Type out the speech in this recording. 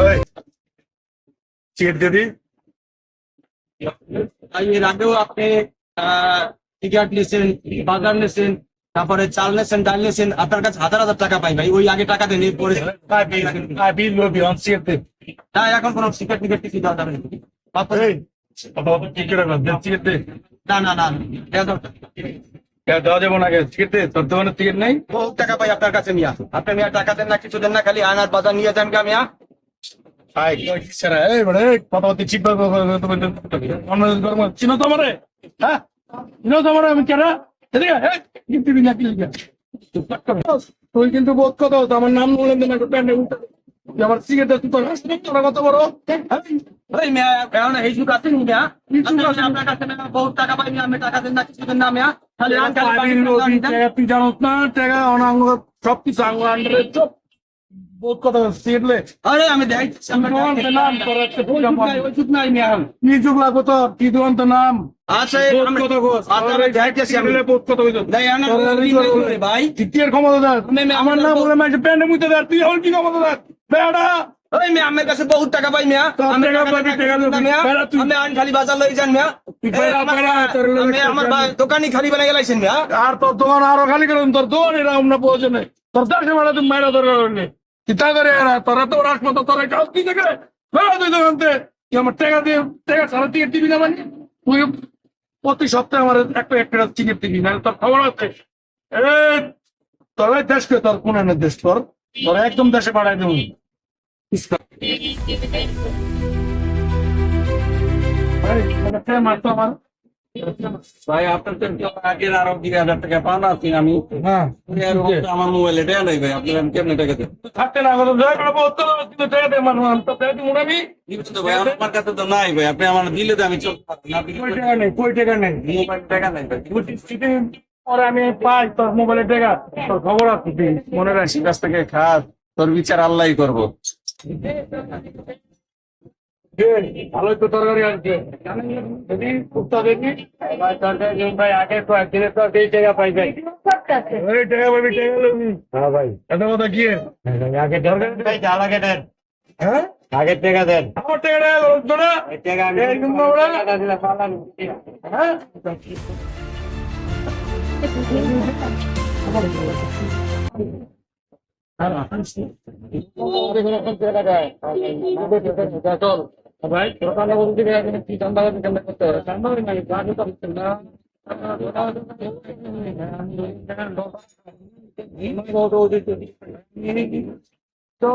ওই সিগারেট দিয়ে দিই। এর আগেও আপনি টিকিট নিয়েছেন, বাজার নিয়েছেন, তারপরে চাল নিয়েছেন, ডাল নিয়েছেন, আপনার কাছে হাজার হাজার টাকা পাই ভাই। ওই আগে টাকা দেন, এরপরে সিগারেট দে। না, এখন কোনো সিগারেট টিকিট কিছু দেওয়া যাবে না। এই কথা কি করে রাখবেন? সিগারেট দে। না না না, দেওয়া দরকার। দেওয়া যাবো না, সিগারেট দে। তোর দোকানে সিগারেট নেই? বহু টাকা পাই আপনার কাছে মিয়া। আপনি মিয়া টাকা দেন না, কিছু দেন না, খালি আনার বাজার নিয়ে যান গা মিয়া। চিনো তো আমারে? হ্যাঁ, চিনো তো আমারে? আমি কেনা তুই কিন্তু বোধ কথা হতো আমার নাম বলে দেন আমার সিগারেট তোরা কত বড়। ওই মিয়া এখন এই যুগ আছে মিয়া। আপনার কাছে মিয়া বহুত টাকা পাই মিয়া, আমি টাকা দেন না, কিছু দেন না মিয়া। খালি তুই জানোস না টাকা অনাঙ্গ সবকিছু আঙ্গুল আন্ডারে চপ বোধ কথা সিগারেট। আরে আমি দেখাইতেছি, ওই যুগ নাই মিয়া। কি যুগ লাগবো তোর? কি দোকান তোর নাম? আচ্ছা বোধ কথা কোস আমি দেখাইতেছি, আমি বোধ কথা হইতো ভাই। দ্বিতীয় ক্ষমতা দেয় আমার নাম বলে মাঝে প্যান্ডে মুইতে দেয়। তুই এখন কি ক্ষমতা দেয় বেড়া? ওই মিয়া আমার কাছে বহুত টাকা পাই মিয়া। আমি আইন খালি বাজার লই যান মিয়া। আমার দোকানই খালি বানাই গেলাইছেন মিয়া। আর তোর দোকান আরো খালি করেন, তোর দোকান এরকম না প্রয়োজনে তোর দেশে মারা তুমি মায়েরা দরকার হইলে চিন্তা করে তোরা তো রাসমতো তোর একটা কি থেকে বেড়া তুই দোকানতে তুই আমার টাকা দিয়ে টাকা ছাড়া টিকিট দিবি না? মানে তুই প্রতি সপ্তাহে আমার একটা টিকিট দিবি না? তোর খবর আছে? তোর দেশকে তোর কোন দেশ তোর তোর একদম দেশে পাঠাই দেবো। মারতো আমার ভাই আপনার তো আগের আরো 20,000 টাকা পান আছেন। আমি হ্যাঁ আমার মোবাইলে টাকা নাই ভাই, আপনার আমি কেমনে টাকা দেব? থাকতে না কিন্তু টাকা দেয় মানুষ আমি তো টাকা দিব না। আমি ভাই আমার কাছে তো নাই ভাই, আপনি আমার দিলে তো আমি চলতে পারবো না। কই টাকা নেই, কই টাকা নেই, মোবাইল টাকা নাই ভাই। পরে আমি পাই তোর মোবাইলে টাকা তোর খবর আছে তুই মনে রাখিস কাছ থেকে খাস তোর বিচার আল্লাহই করবো। ভালোই তো তরকারি আসবে যদি কুত্তা দেখি ভাই আগে তো একদিনে তো এই টাকা পাই যাই টাকা পাবি টাকা লবি। হ্যাঁ ভাই এত কথা কি আগে ভাই যা লাগে দেন, হ্যাঁ আগের টাকা দেন। আমার টাকা লাগতো না এই টাকা আমি টাকা দিলে পালাম। হ্যাঁ ভাই দোকানে বলতে গেলে কি ঠান্ডা করতে হবে ঠান্ডা নাই গাড়ি তো না তো